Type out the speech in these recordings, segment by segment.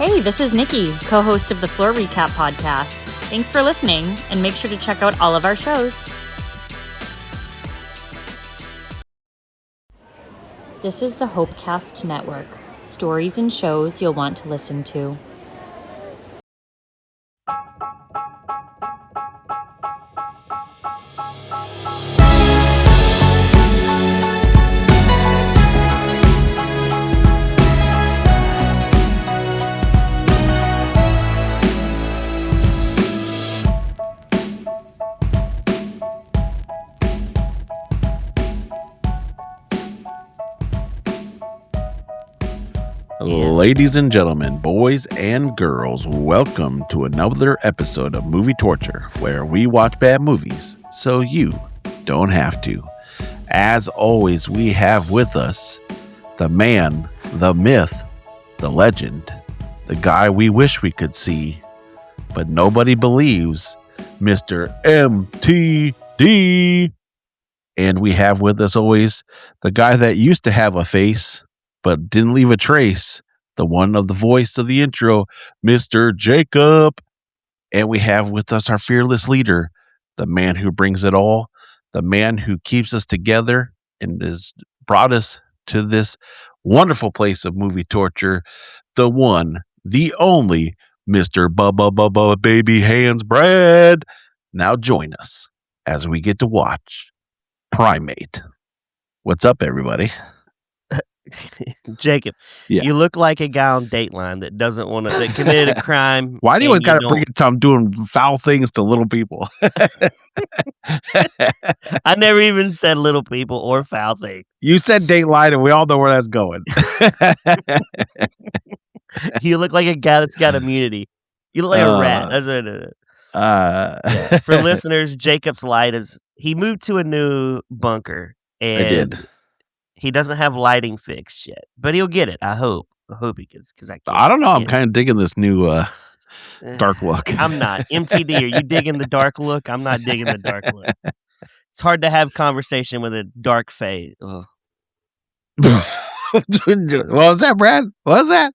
Hey, this is Nikki, co-host of the Floor Recap podcast. Thanks for listening, and make sure to check out all of our shows. This is the Hopecast Network. Stories and shows you'll want to listen to. Ladies and gentlemen, boys and girls, welcome to another episode of Movie Torture, where we watch bad movies so you don't have to. As always, we have with us the man, the myth, the legend, the guy we wish we could see, but nobody believes, Mr. MTD. And we have with us always the guy that used to have a face, but didn't leave a trace, the one of the voice of the intro, Mr. Jacob. And we have with us our fearless leader, the man who brings it all, the man who keeps us together and has brought us to this wonderful place of movie torture, the one, the only, Mr. Bubba Baby Hands Brad. Now join us as we get to watch Primate. What's up, everybody? Jacob, Yeah. You look like a guy on Dateline that doesn't want to, that committed a crime. Why do you always got to bring it to I'm doing foul things to little people? I never even said little people or foul things. You said Dateline, and we all know where that's going. You look like a guy that's got immunity. You look like a rat. That's it. Yeah. For listeners, Jacob's light is, he moved to a new bunker. And I did. He doesn't have lighting fixed yet, but he'll get it. I hope he gets, because I don't know. I'm kind of digging this new dark look. I'm not. MTD, are you digging the dark look? I'm not digging the dark look. It's hard to have conversation with a dark face. What was that, Brad? What was that?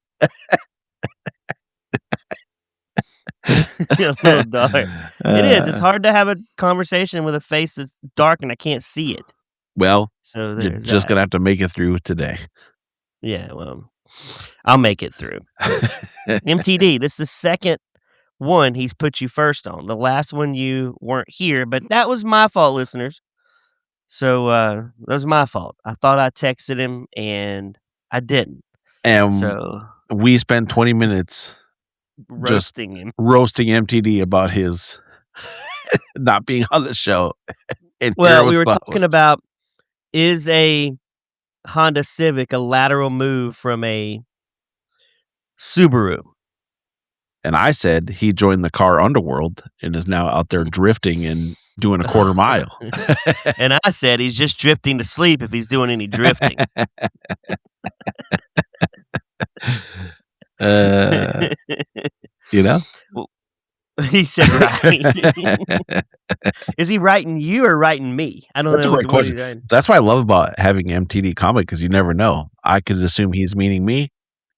A little dark. It is. It's hard to have a conversation with a face that's dark and I can't see it. Well, so you're just going to have to make it through today. Yeah, well, I'll make it through. MTD, this is the second one he's put you first on. The last one you weren't here, but that was my fault, listeners. So that was my fault. I thought I texted him and I didn't. And so we spent 20 minutes roasting him. Roasting MTD about his not being on the show. And well, we were talking about, is a Honda Civic a lateral move from a Subaru? And I said he joined the car underworld and is now out there drifting and doing a quarter mile. And I said he's just drifting to sleep if he's doing any drifting. You know? He said right. Is he writing you or writing me? I don't know. That's a great question. That's what I love about having MTD comic, because you never know. I could assume he's meaning me.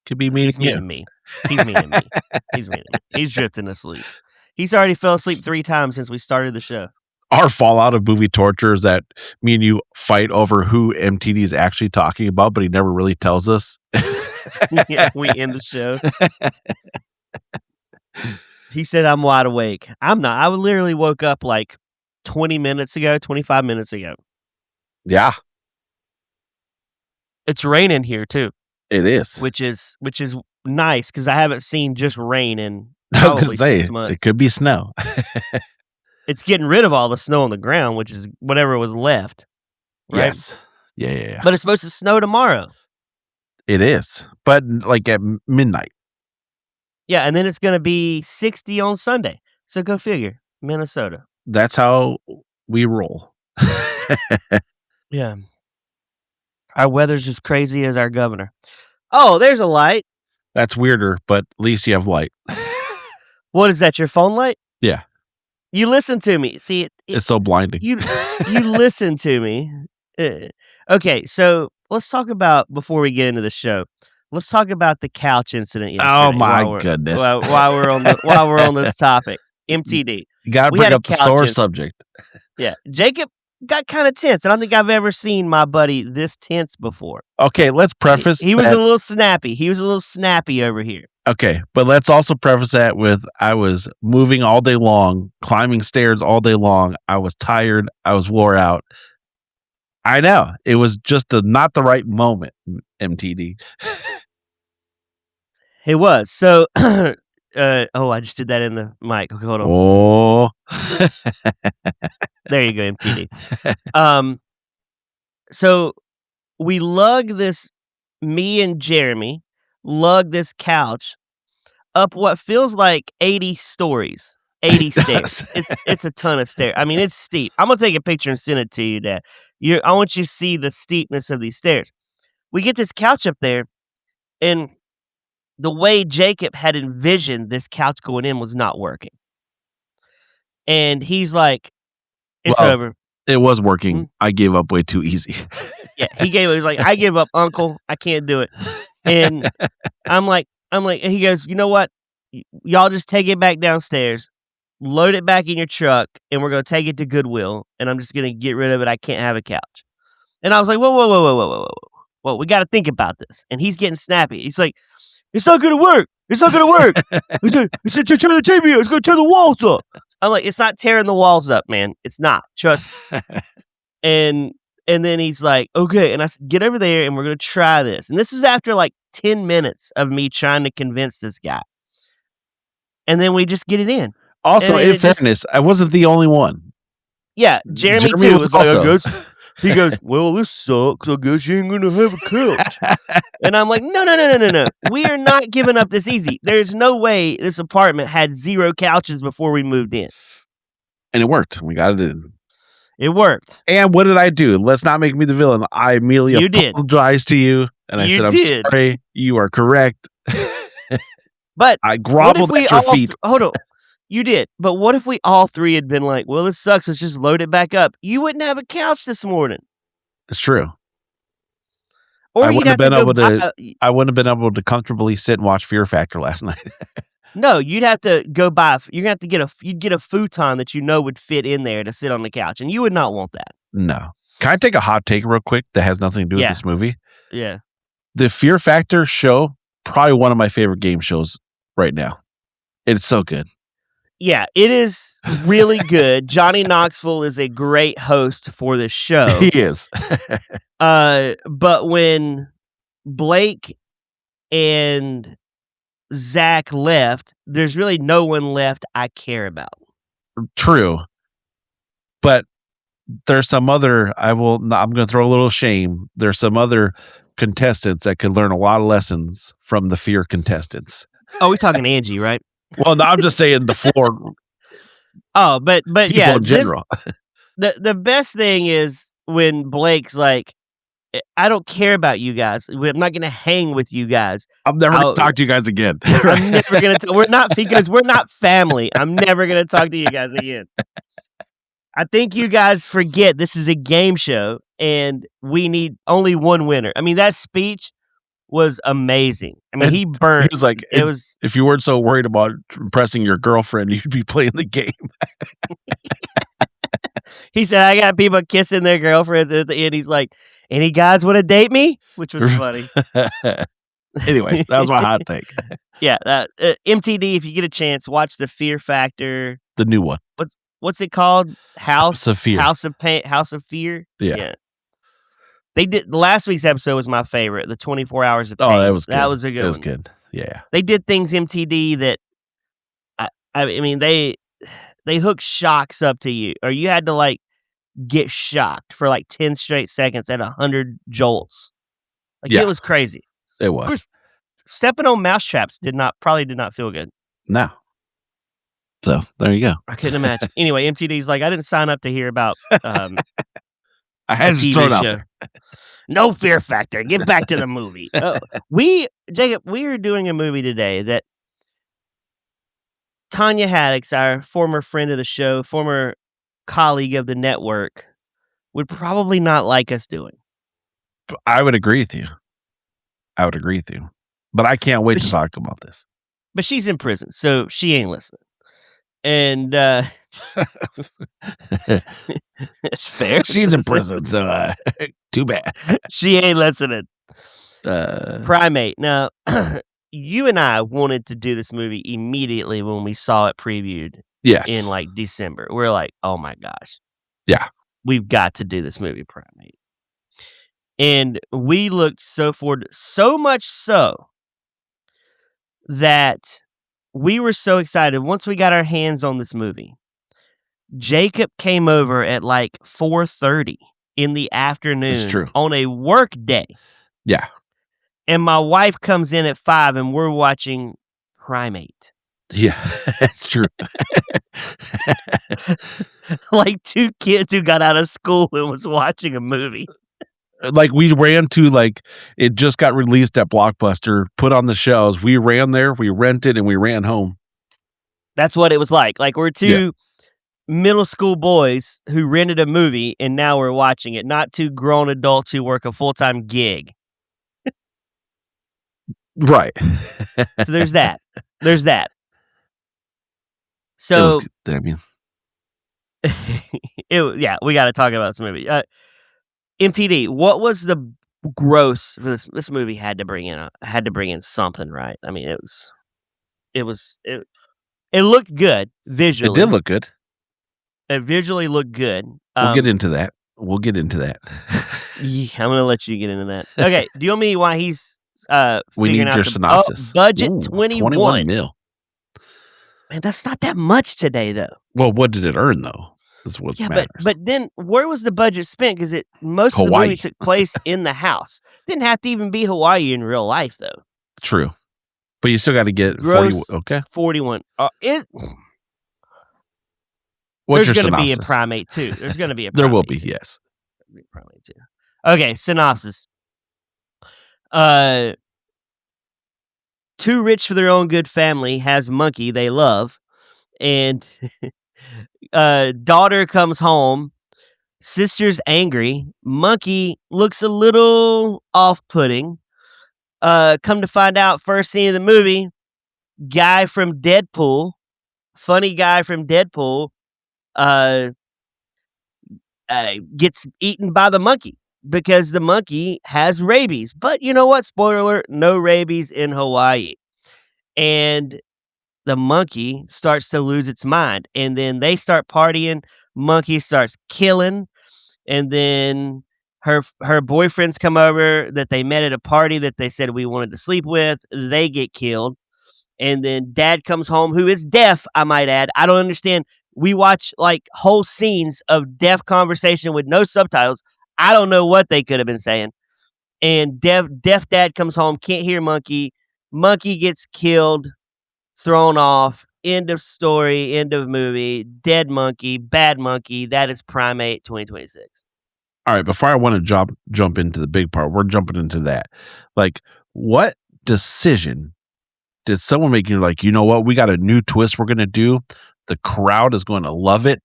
Could be meaning me. He's meaning me. He's meaning me. He's drifting asleep. He's already fell asleep 3 times since we started the show. Our fallout of movie torture is that me and you fight over who MTD is actually talking about, but he never really tells us. Yeah, we end the show. He said, I'm wide awake. I'm not. I literally woke up like 25 minutes ago. Yeah. It's raining here too. It is. Which is nice, because I haven't seen just rain in probably 6 months. It could be snow. It's getting rid of all the snow on the ground, which is whatever was left. Right? Yes. Yeah. But it's supposed to snow tomorrow. It is. But like at midnight. Yeah, and then it's going to be 60 on Sunday. So go figure. Minnesota. That's how we roll. Yeah. Our weather's as crazy as our governor. Oh, there's a light. That's weirder, but at least you have light. What is that, your phone light? Yeah. You listen to me. See, it's so blinding. You listen to me. Okay, so let's talk about, before we get into the show, let's talk about the couch incident yesterday. Oh my goodness! While we're on this topic, MTD. You gotta bring up the sore subject. Yeah, Jacob got kind of tense. I don't think I've ever seen my buddy this tense before. Okay, let's preface. He was a little snappy. He was a little snappy over here. Okay, but let's also preface that with I was moving all day long, climbing stairs all day long. I was tired. I was wore out. I know. It was just not the right moment, MTD. It was. So, I just did that in the mic. Okay, hold on. Oh. There you go, MTD. So we lug this, me and Jeremy, lug this couch up what feels like 80 stories, 80 stairs. It's a ton of stairs. I mean, it's steep. I'm going to take a picture and send it to you, Dad. I want you to see the steepness of these stairs. We get this couch up there, and the way Jacob had envisioned this couch going in was not working. And he's like, it's over. It was working. Mm-hmm. I gave up way too easy. Yeah, he's like, I give up, Uncle. I can't do it. And I'm like, he goes, you know what? Y'all just take it back downstairs, load it back in your truck, and we're going to take it to Goodwill, and I'm just going to get rid of it. I can't have a couch. And I was like, whoa, we got to think about this. And he's getting snappy. He's like, it's not going to work. It's not going to work. It's going to tear the TV up. It's going to tear the walls up. I'm like, it's not tearing the walls up, man. It's not. Trust me. And then he's like, okay. And I said, get over there and we're going to try this. And this is after like 10 minutes of me trying to convince this guy. And then we just get it in. Also, in fairness, I wasn't the only one. Yeah, Jeremy too was also. He goes, well, this sucks. I guess you ain't going to have a couch. And I'm like, no. We are not giving up this easy. There's no way this apartment had 0 couches before we moved in. And it worked. We got it in. It worked. And what did I do? Let's not make me the villain. I immediately apologized to you. And I said, I'm sorry. You are correct. But I groveled at your feet. Hold on. You did. But what if we all three had been like, well, this sucks. Let's just load it back up. You wouldn't have a couch this morning. It's true. Or I wouldn't have been able to comfortably sit and watch Fear Factor last night. No, you'd have to go buy. You're gonna have to you'd get a futon that you know would fit in there to sit on the couch, and you would not want that. No. Can I take a hot take real quick that has nothing to do with this movie? Yeah. The Fear Factor show, probably one of my favorite game shows right now. It's so good. Yeah, it is really good. Johnny Knoxville is a great host for this show. He is. But when Blake and Zach left, there's really no one left I care about. True. But there's some other, I'm going to throw a little shame. There's some other contestants that could learn a lot of lessons from the Fear contestants. Oh, we're talking Angie, right? Well, no, I'm just saying the floor. Oh, but yeah, in general. The best thing is when Blake's like, I don't care about you guys. I'm not going to hang with you guys. I'm never going to talk to you guys again. I'm never going to. We're not family. I'm never going to talk to you guys again. I think you guys forget this is a game show and we need only one winner. I mean, that speech was amazing. I mean, he burned. He was like, if you weren't so worried about impressing your girlfriend, you'd be playing the game. He said, I got people kissing their girlfriends at the end. He's like, any guys want to date me? Which was funny. Anyway, that was my hot take. Yeah. MTD, if you get a chance, watch the Fear Factor. The new one. What's it called? House of Fear. House of Fear? Yeah. They did last week's episode was my favorite. The 24 Hours of Pain. Oh, that was good. That was a good. That was good. Yeah. They did things MTD that I mean they hooked shocks up to you, or you had to like get shocked for like 10 straight seconds at 100 jolts. Like it was crazy. It was. Of course, stepping on mousetraps probably did not feel good. No. So there you go. I couldn't imagine. Anyway, MTD's like, I didn't sign up to hear about. I had to throw it out there. No Fear Factor. Get back to the movie. Jacob, we are doing a movie today that Tanya Haddix, our former friend of the show, former colleague of the network, would probably not like us doing. I would agree with you. But I can't wait to talk about this. But she's in prison, so she ain't listening. And it's fair. She's in prison, so too bad. She ain't listening. Primate. Now, you and I wanted to do this movie immediately when we saw it previewed. Yes. In like December. We're like, oh my gosh. Yeah. We've got to do this movie, Primate. And we looked so forward, so much so that we were so excited. Once we got our hands on this movie, Jacob came over at like 4:30 in the afternoon on a work day. Yeah. And my wife comes in at 5 and we're watching Primate. Yeah, that's true. Like two kids who got out of school and was watching a movie. Like we ran to it just got released at Blockbuster, put on the shelves. We ran there, we rented, and we ran home. That's what it was like. Like we're two middle school boys who rented a movie and now we're watching it, not two grown adults who work a full-time gig. Right. So there's that. There's that. So, I mean, we got to talk about this movie. MTD, what was the gross for this movie? Had to bring in something, right? I mean, it looked good visually. It did look good. It visually looked good. We'll get into that. Yeah, I'm gonna let you get into that. Okay, do you know me why he's we need your synopsis. Budget 21 mil. Man, that's not that much today, though. Well, what did it earn, though? That's what matters. But then where was the budget spent? Because most of the movie took place in the house. Didn't have to even be Hawaii in real life, though. True. But you still got to get gross 40. Okay. 41. What's there's your going to synopsis? be a Primate 2. There's going to be a Primate There will be, 2. yes. Primate 2. Okay, synopsis. Too rich for their own good family has monkey they love, and daughter comes home, sister's angry, monkey looks a little off-putting. Come to find out, first scene of the movie, guy from Deadpool, funny guy from Deadpool, gets eaten by the monkey. Because the monkey has rabies. But you know what? Spoiler alert, no rabies in Hawaii. And the monkey starts to lose its mind. And then they start partying. Monkey starts killing. And then her boyfriends come over that they met at a party that they said we wanted to sleep with. They get killed. And then dad comes home, who is deaf, I might add. I don't understand. We watch like whole scenes of deaf conversation with no subtitles. I don't know what they could have been saying. And deaf dad comes home, can't hear monkey. Monkey gets killed, thrown off. End of story, end of movie. Dead monkey, bad monkey. That is Primate 2026. All right, before I want to jump into the big part, we're jumping into that. Like, what decision did someone make? You're like, you know what? We got a new twist we're going to do. The crowd is going to love it.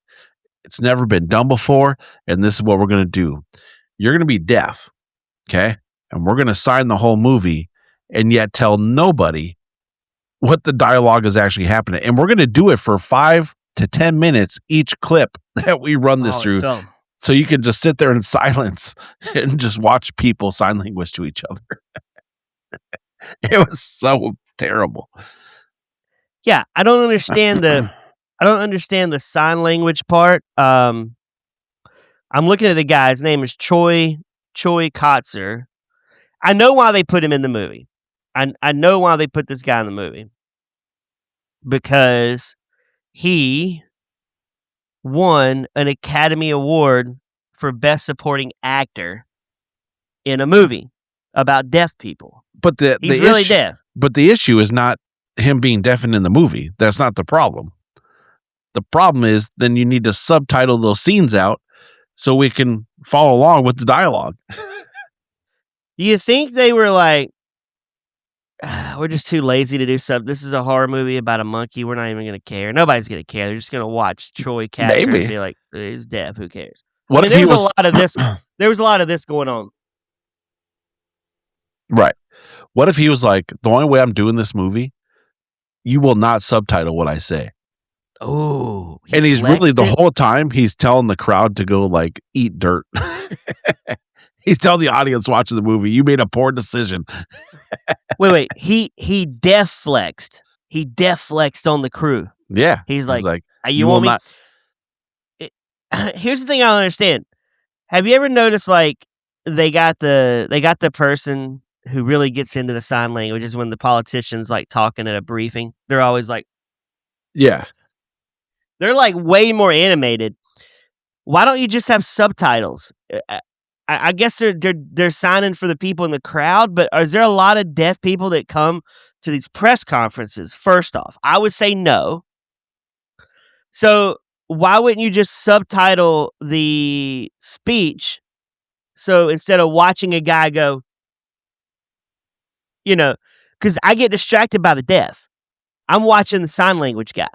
It's never been done before, and this is what we're going to do. You're going to be deaf, okay? And we're going to sign the whole movie and yet tell nobody what the dialogue is actually happening. And we're going to do it for 5 to 10 minutes each clip that we run this through. So you can just sit there in silence and just watch people sign language to each other. It was so terrible. Yeah, I don't understand the sign language part. I'm looking at the guy. His name is Choi Kotzer. I know why they put him in the movie. I know why they put this guy in the movie. Because he won an Academy Award for Best Supporting Actor in a movie about deaf people. But he's really deaf. But the issue is not him being deafened in the movie. That's not the problem. The problem is then you need to subtitle those scenes out so we can follow along with the dialogue. Do you think they were like, we're just too lazy to do something? This is a horror movie about a monkey. We're not even going to care. Nobody's going to care. They're just going to watch Troy Katcher and be like, he's deaf. Who cares? There was a lot of this going on. Right. What if he was like, the only way I'm doing this movie, you will not subtitle what I say. Oh, And he's really the whole time he's telling the crowd to go like eat dirt. He's telling the audience watching the movie, you made a poor decision. Wait. He def flexed. He def flexed on the crew. Yeah. He's like you want me? Not. Here's the thing I don't understand. Have you ever noticed like they got the person who really gets into the sign language is when the politicians like talking at a briefing. They're always like, yeah. They're like way more animated. Why don't you just have subtitles? I guess they're signing for the people in the crowd, but is there a lot of deaf people that come to these press conferences? First off, I would say no. So why wouldn't you just subtitle the speech? So instead of watching a guy go, because I get distracted by the deaf. I'm watching the sign language guy.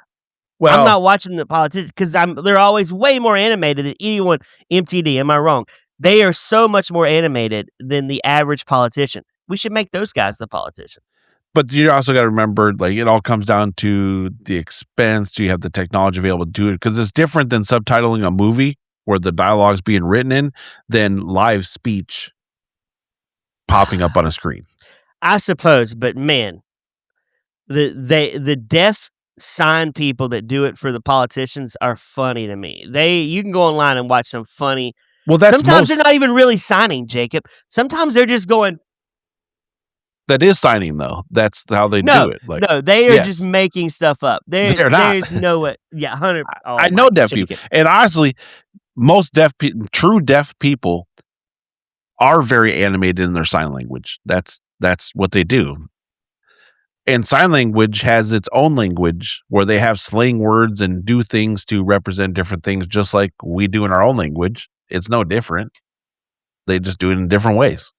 Well, I'm not watching the politicians because they're always way more animated than anyone. MTD, am I wrong? They are so much more animated than the average politician. We should make those guys the politician. But you also got to remember, like, it all comes down to the expense. Do you have the technology available to do it? Because it's different than subtitling a movie where the dialogue's being written in than live speech popping up on a screen. I suppose, but man, the deaf sign people that do it for the politicians are funny to me. You can go online and watch some funny. Well, sometimes they're not even really signing, Jacob. Sometimes they're just going. That is signing, though. That's how they do it. Like, no, they are just making stuff up. They're not. There's no way. Yeah, 100. I know deaf people, and honestly, most true deaf people are very animated in their sign language. That's what they do. And sign language has its own language where they have slang words and do things to represent different things, just like we do in our own language. It's no different. They just do it in different ways.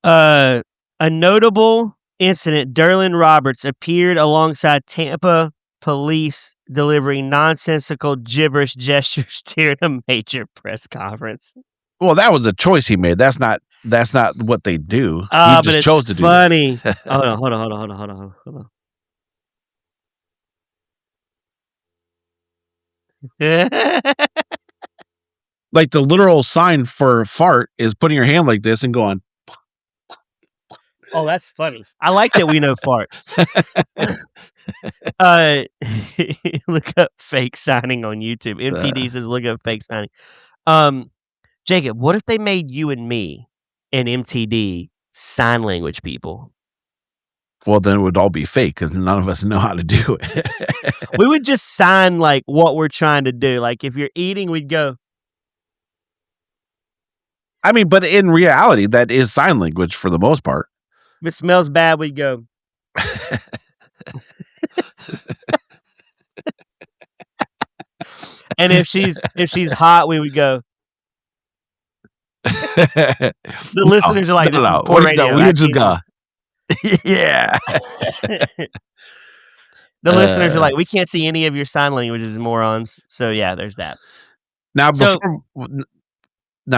A notable incident, Derlin Roberts appeared alongside Tampa police delivering nonsensical gibberish gestures during a major press conference. Well, that was a choice he made. That's not what they do. He just chose to do funny. Hold on. Like the literal sign for fart is putting your hand like this and going. Oh, that's funny. I like that we know fart. Look up fake signing on YouTube. MTD says look up fake signing. Jacob, what if they made you and me and MTD sign language people? Well, then it would all be fake because none of us know how to do it. We would just sign like what we're trying to do. Like if you're eating, we'd go. I mean, but in reality, that is sign language for the most part. If it smells bad, we'd go. And if she's hot, we would go. The listeners are like, this is poor radio. We just go. Yeah. The listeners are like, we can't see any of your sign languages, morons. So yeah, there's that. Now,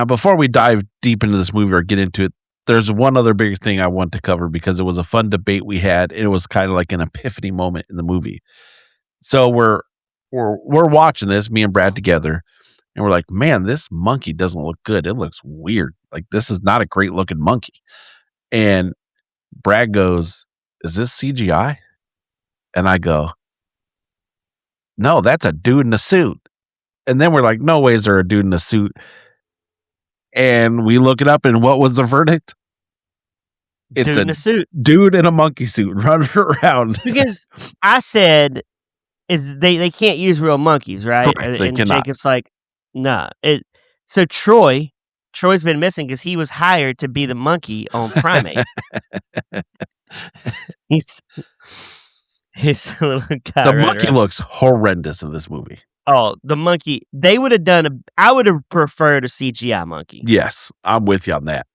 before we dive deep into this movie or get into it, there's one other big thing I want to cover because it was a fun debate we had. And it was kind of like an epiphany moment in the movie. So we're watching this, me and Brad together, and we're like, man, this monkey doesn't look good. It looks weird. Like, this is not a great looking monkey. And Brad goes, is this CGI? And I go, no, that's a dude in a suit. And then we're like, no way is there a dude in a suit. And we look it up, and what was the verdict? It's dude in a suit. Dude in a monkey suit running around. Because I said, they can't use real monkeys, right? Correct, and Jacob's like, nah. So Troy's been missing because he was hired to be the monkey on Primate. He's a little guy. The monkey looks horrendous in this movie. Oh, the monkey. They would have done I would have preferred a CGI monkey. Yes, I'm with you on that.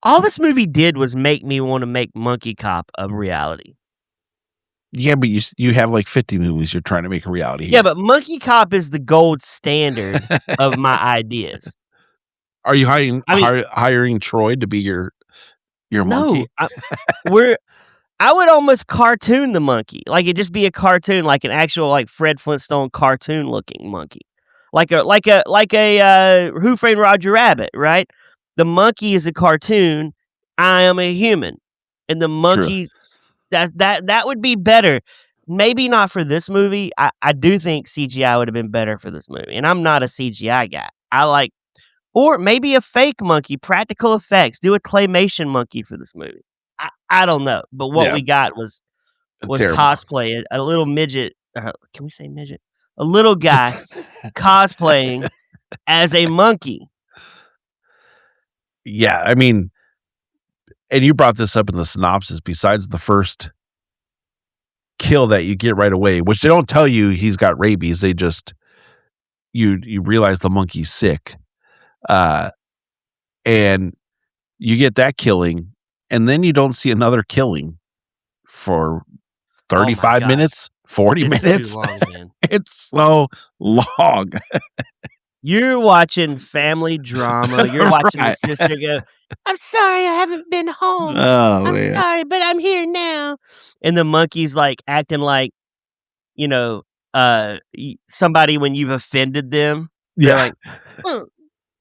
All this movie did was make me want to make Monkey Cop a reality. Yeah, but you have like 50 movies you're trying to make a reality. Yeah, but Monkey Cop is the gold standard of my ideas. Are you hiring I mean- hiring Troy to be your monkey? No, I would almost cartoon the monkey. Like it just be a cartoon, like an actual like Fred Flintstone cartoon looking monkey. Like a Who Framed Roger Rabbit, right? The monkey is a cartoon. I am a human. And the monkey that would be better. Maybe not for this movie. I do think CGI would have been better for this movie. And I'm not a CGI guy. Or maybe a fake monkey, practical effects. Do a claymation monkey for this movie. I don't know, but what we got was Terrible. cosplay. A little midget. Can we say midget? A little guy cosplaying as a monkey. Yeah, I mean, and you brought this up in the synopsis. Besides the first kill that you get right away, which they don't tell you he's got rabies. They just you realize the monkey's sick, and you get that killing. And then you don't see another killing for 35 minutes, 40 minutes. Too long, man. It's so long. You're watching family drama. You're watching the sister go, I'm sorry I haven't been home. Oh, I'm sorry, but I'm here now. And the monkey's like acting like, somebody when you've offended them. They're like,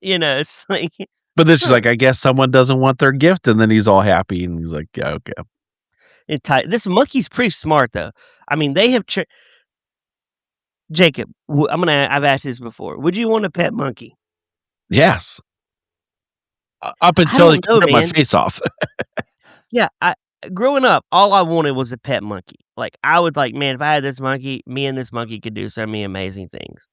it's like. But then she's like, I guess someone doesn't want their gift. And then he's all happy. And he's like, yeah, okay. This monkey's pretty smart, though. I mean, they have... Jacob, I've asked this before. Would you want a pet monkey? Yes. Up until he cut my face off. Yeah. Growing up, all I wanted was a pet monkey. Like, I would like, man, if I had this monkey, me and this monkey could do so many amazing things.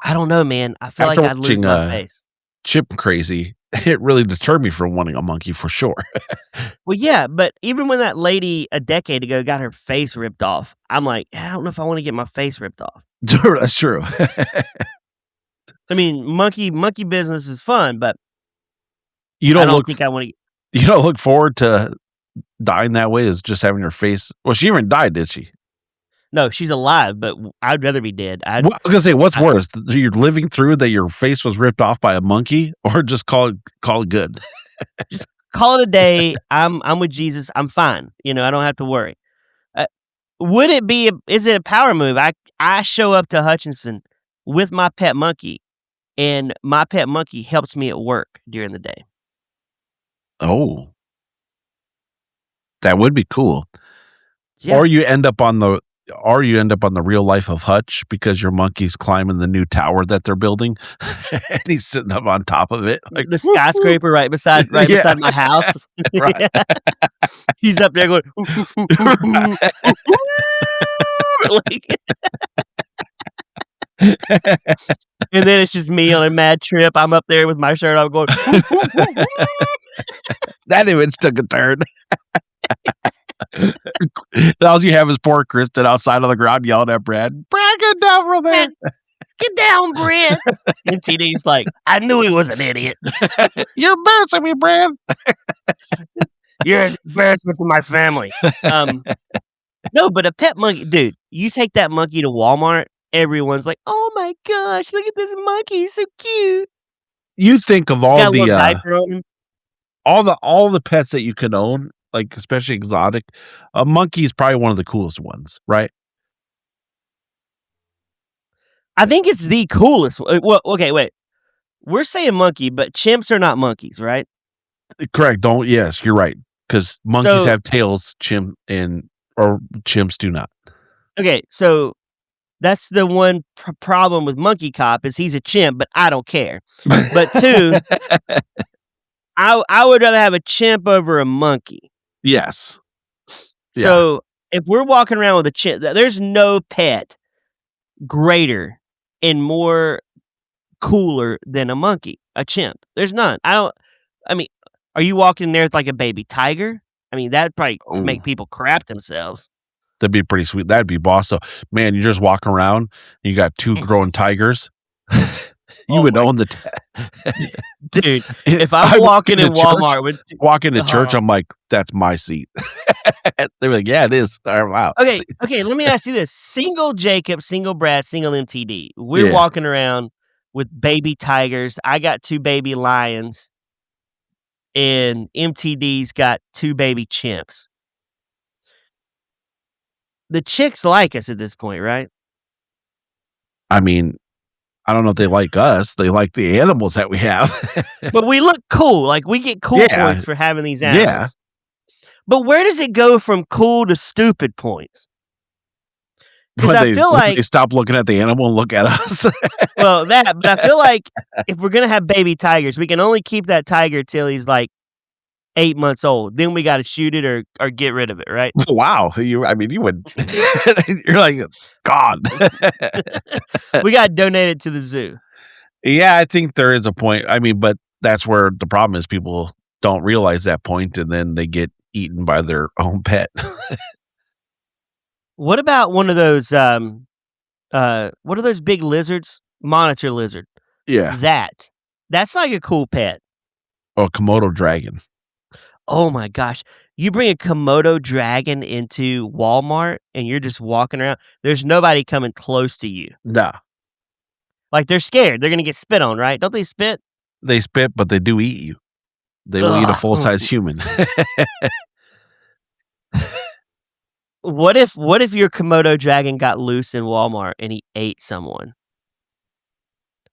I don't know, man. I feel like I'd lose my face. Chimp crazy, it really deterred me from wanting a monkey for sure. Well, yeah, but even when that lady a decade ago got her face ripped off, I'm like, I don't know if I want to get my face ripped off. That's true. I mean, monkey business is fun, but I don't think I want to. You don't look forward to dying that way as just having her face. Well, she even died, did she? No, she's alive, but I'd rather be dead. I was gonna say, what's worse? You're living through that your face was ripped off by a monkey, or just call it good? Just call it a day. I'm with Jesus. I'm fine. I don't have to worry. Would it be? Is it a power move? I show up to Hutchinson with my pet monkey, and my pet monkey helps me at work during the day. Oh, that would be cool. Yeah. Or you end up on the real life of Hutch because your monkey's climbing the new tower that they're building, and he's sitting up on top of it, like the skyscraper right beside my house. Right. He's up there going, and then it's just me on a mad trip. I'm up there with my shirt on, going. That image took a turn. All you have is poor Kristen outside on the ground yelling at Brad. Brad, get down from there. Get down, Brad. And TD's like, I knew he was an idiot. You're embarrassing me, Brad. You're an embarrassment to my family. No, but a pet monkey, dude, you take that monkey to Walmart, everyone's like, oh my gosh, look at this monkey. He's so cute. You think of all the pets that you can own, like especially exotic, a monkey is probably one of the coolest ones, right? I think it's the coolest. Well, okay, wait. We're saying monkey, but chimps are not monkeys, right? Correct. Yes, you're right. Because monkeys have tails, or chimps do not. Okay, so that's the one problem with Monkey Cop is he's a chimp, but I don't care. But two, I would rather have a chimp over a monkey. Yes. So if we're walking around with a chimp, there's no pet greater and more cooler than a monkey, a chimp. There's none. I mean, are you walking in there with like a baby tiger? I mean, that'd probably make people crap themselves. That'd be pretty sweet. That'd be boss. So, man, you're just walking around and you got two growing tigers. You would own the dude. If I'm walking in Walmart, walking to church, I'm like, that's my seat. They're like, yeah, it is. Wow. Okay. Let me ask you this: single Jacob, single Brad, single MTD. We're walking around with baby tigers. I got 2 baby lions. And MTD's got 2 baby chimps. The chicks like us at this point, right? I mean, I don't know if they like us. They like the animals that we have. But we look cool. Like, we get cool points for having these animals. Yeah. But where does it go from cool to stupid points? Because I feel like they stop looking at the animal and look at us. Well, but I feel like if we're gonna have baby tigers, we can only keep that tiger till he's like 8 months old. Then we got to shoot it or get rid of it, right? Wow, you would. You're like gone. We got to donate it to the zoo. Yeah, I think there is a point. I mean, but that's where the problem is. People don't realize that point, and then they get eaten by their own pet. What about one of those? What are those big lizards? Monitor lizard. Yeah, that's like a cool pet. Or Komodo dragon. Oh my gosh! You bring a Komodo dragon into Walmart, and you're just walking around. There's nobody coming close to you. No, like they're scared. They're gonna get spit on, right? Don't they spit? They spit, but they do eat you. They will eat a full size human. What if your Komodo dragon got loose in Walmart and he ate someone?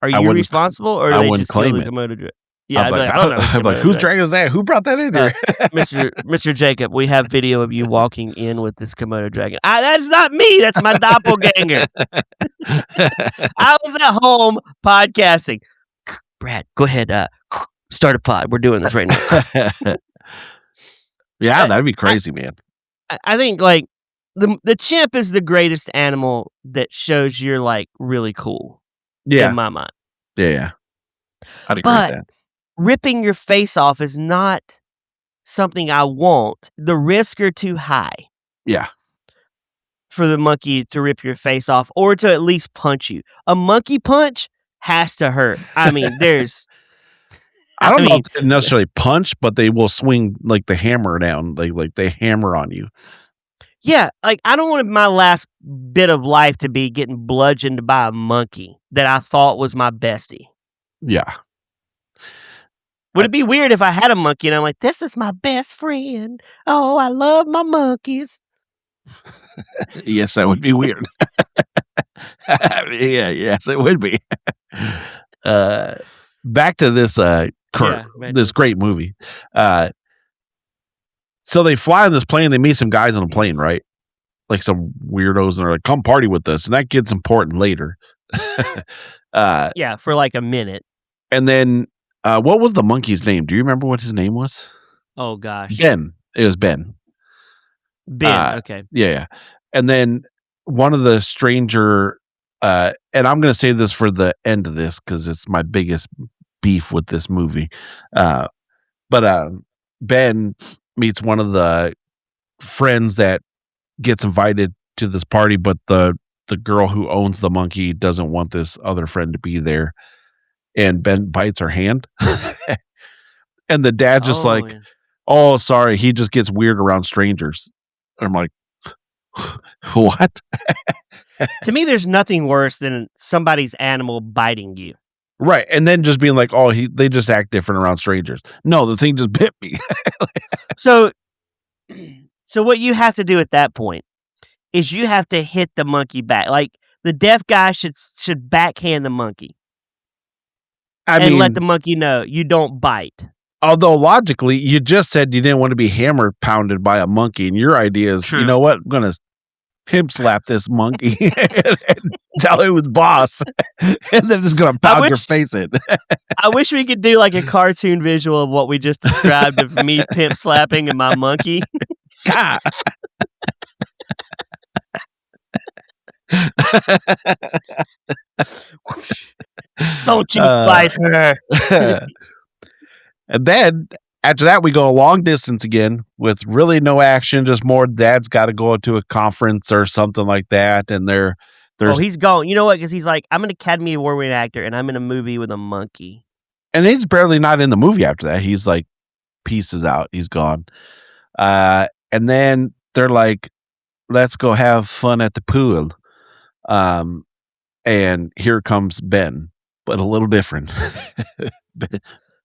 Are you responsible, or do they just kill the Komodo dragon? Yeah, I don't know. I'm like, whose dragon is that? Who brought that in here? Mr. Jacob, we have video of you walking in with this Komodo dragon. That's not me. That's my doppelganger. I was at home podcasting. Brad, go ahead. Start a pod. We're doing this right now. Yeah, that'd be crazy, man. I think like the chimp is the greatest animal that shows you're like really cool. Yeah, in my mind. Yeah. I'd agree with that. Ripping your face off is not something I want. The risks are too high. Yeah. For the monkey to rip your face off or to at least punch you. A monkey punch has to hurt. I mean, there's... I don't know if they necessarily punch, but they will swing like the hammer down. Like they hammer on you. Yeah, like I don't want my last bit of life to be getting bludgeoned by a monkey that I thought was my bestie. Yeah. Would it be weird if I had a monkey and I'm like, this is my best friend. Oh, I love my monkeys. Yes, that would be weird. Yes, it would be. Back to this this great movie. So they fly on this plane. They meet some guys on a plane, right? Like some weirdos, and they're like, "Come party with us," and that gets important later. For like a minute. And then, what was the monkey's name? Do you remember what his name was? Oh gosh, Ben. It was Ben. Ben. Okay. Yeah. And then one of the stranger, and I'm going to say this for the end of this because it's my biggest beef with this movie. But Ben meets one of the friends that gets invited to this party, but the girl who owns the monkey doesn't want this other friend to be there, and Ben bites her hand. And the dad's just oh, sorry, he just gets weird around strangers. I'm like, what? To me, there's nothing worse than somebody's animal biting you. Right. And then just being like, oh, they just act different around strangers. No, the thing just bit me. So what you have to do at that point is you have to hit the monkey back. Like the deaf guy should backhand the monkey. And let the monkey know you don't bite. Although logically, you just said you didn't want to be hammer pounded by a monkey. And your idea is, you know what? I'm going to pimp slap this monkey and tell him who's boss. And then just going to pound your face in. I wish we could do like a cartoon visual of what we just described of me pimp slapping and my monkey. God. Don't you bite her. And then after that, we go a long distance again with really no action, just more dad's got to go to a conference or something like that. And he's gone. You know what? Because he's like, I'm an Academy Award-winning actor and I'm in a movie with a monkey. And he's barely not in the movie after that. He's like, pieces out. He's gone. And then they're like, let's go have fun at the pool. And here comes Ben. but a little different.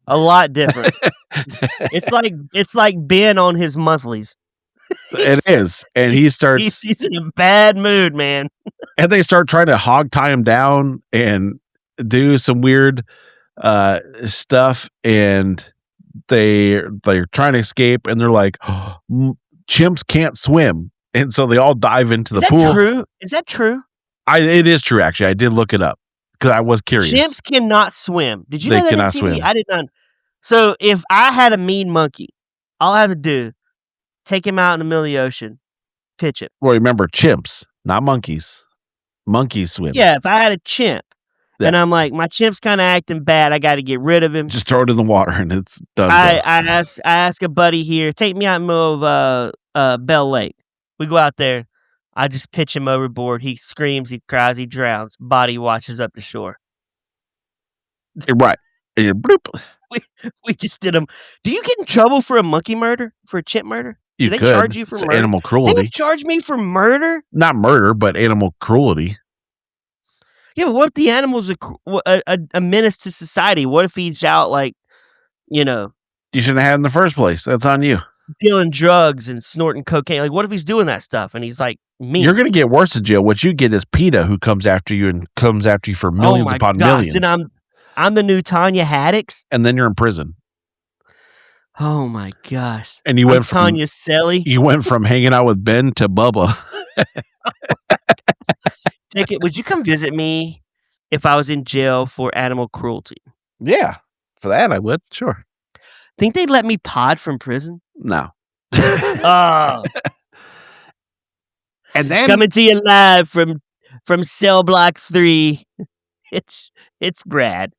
A lot different. It's like Ben on his monthlies. It is. And he starts... He's in a bad mood, man. And they start trying to hog tie him down and do some weird stuff. And they're trying to escape. And they're like, oh, chimps can't swim. And so they all dive into the pool. True? Is that true? It is true, actually. I did look it up because I was curious. Chimps cannot swim. Did you know that? They cannot swim. I did not. So if I had a mean monkey, all I have to do, take him out in the middle of the ocean, pitch it. Well, remember, chimps, not monkeys. Monkeys swim. Yeah, if I had a chimp, and I'm like, my chimp's kind of acting bad, I got to get rid of him. Just throw it in the water and it's done. I ask a buddy here, take me out in the middle of Bell Lake. We go out there. I just pitch him overboard. He screams, he cries, he drowns. Body washes up to shore. Right. And you're bloop. We just did them. Do you get in trouble for a monkey murder? For a chimp murder? You Do they could. charge you for It's murder? animal cruelty. They would charge me for murder? Not murder, but animal cruelty. Yeah, but what if the animal's a menace to society? What if he's out You shouldn't have in the first place. That's on you. Dealing drugs and snorting cocaine? Like, what if he's doing that stuff and he's like me? You're going to get worse in jail. What you get is PETA, who comes after you and comes after you for millions upon millions. And I'm the new Tanya Haddix? And then you're in prison. Oh my gosh. And you went from Tanya Selly. You went from hanging out with Ben to Bubba. Would you come visit me if I was in jail for animal cruelty? Yeah. For that, I would. Sure. Think they'd let me pod from prison? No. Oh. And then coming to you live from Cell Block 3. It's Brad.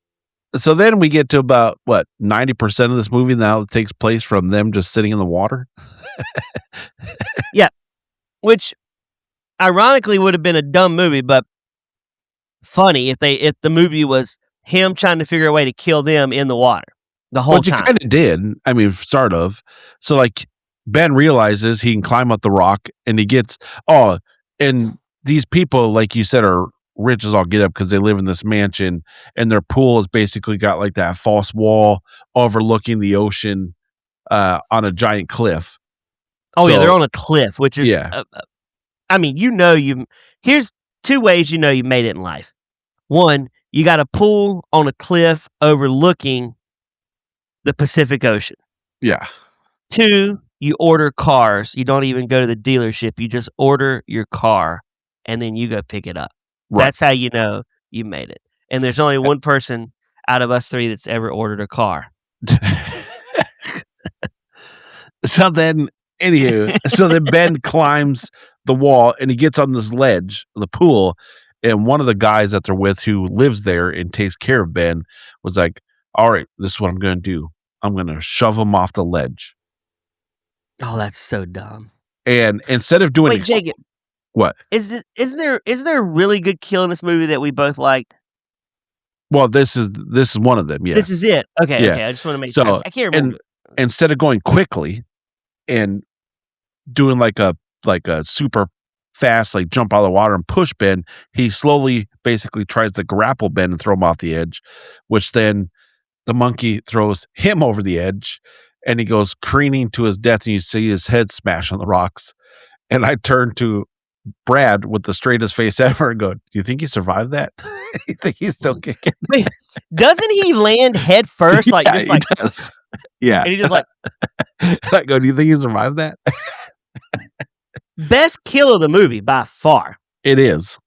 So then we get to about 90% of this movie now that takes place from them just sitting in the water. Yeah. Which ironically would have been a dumb movie, but funny if the movie was him trying to figure a way to kill them in the water the whole time. He kind of did. I mean, sort of. So Ben realizes he can climb up the rock and he gets, and these people, like you said, are rich as all get up because they live in this mansion and their pool has basically got that false wall overlooking the ocean on a giant cliff. Oh, yeah, they're on a cliff, which is, I mean, here's two ways you made it in life. One, you got a pool on a cliff overlooking the Pacific Ocean. Yeah. Two, you order cars. You don't even go to the dealership. You just order your car and then you go pick it up. Right. That's how you know you made it. And there's only one person out of us three that's ever ordered a car. So then Ben climbs the wall and he gets on this ledge of the pool. And one of the guys that they're with who lives there and takes care of Ben was like, all right, this is what I'm going to do. I'm going to shove him off the ledge. Oh, that's so dumb. And instead of doing... Wait, Jacob. What? Is there a really good kill in this movie that we both liked? Well, this is one of them, yeah. This is it. Okay, yeah. Okay. I just want to make sure. I can't remember. Instead of going quickly and doing like a super fast, jump out of the water and push Ben, he slowly basically tries to grapple Ben and throw him off the edge, which then the monkey throws him over the edge and he goes careening to his death and you see his head smash on the rocks. And I turned to Brad with the straightest face ever and go, do you think he survived that? You think he's still kicking? Wait, doesn't he land head first? He does. Yeah. And he just I go, do you think he survived that? Best kill of the movie by far. It is.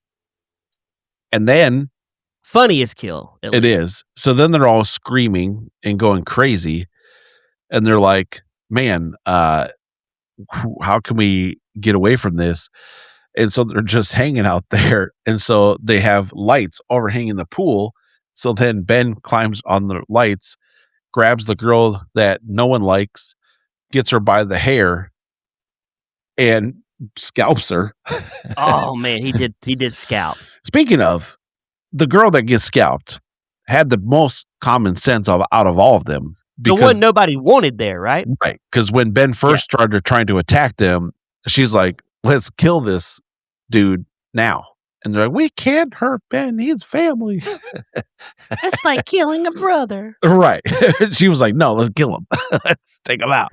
And then funniest kill. It is. So then they're all screaming and going crazy. And they're like, man, how can we get away from this? And so they're just hanging out there. And so they have lights overhanging the pool. So then Ben climbs on the lights, grabs the girl that no one likes, gets her by the hair, and scalps her. Oh, man, he did scalp. Speaking of, the girl that gets scalped had the most common sense out of all of them. The one nobody wanted there, right? Right. Because when Ben first started trying to attack them, she's like, let's kill this dude now. And they're like, we can't hurt Ben. He's family. It's like killing a brother. Right. She was like, no, let's kill him. Let's take him out.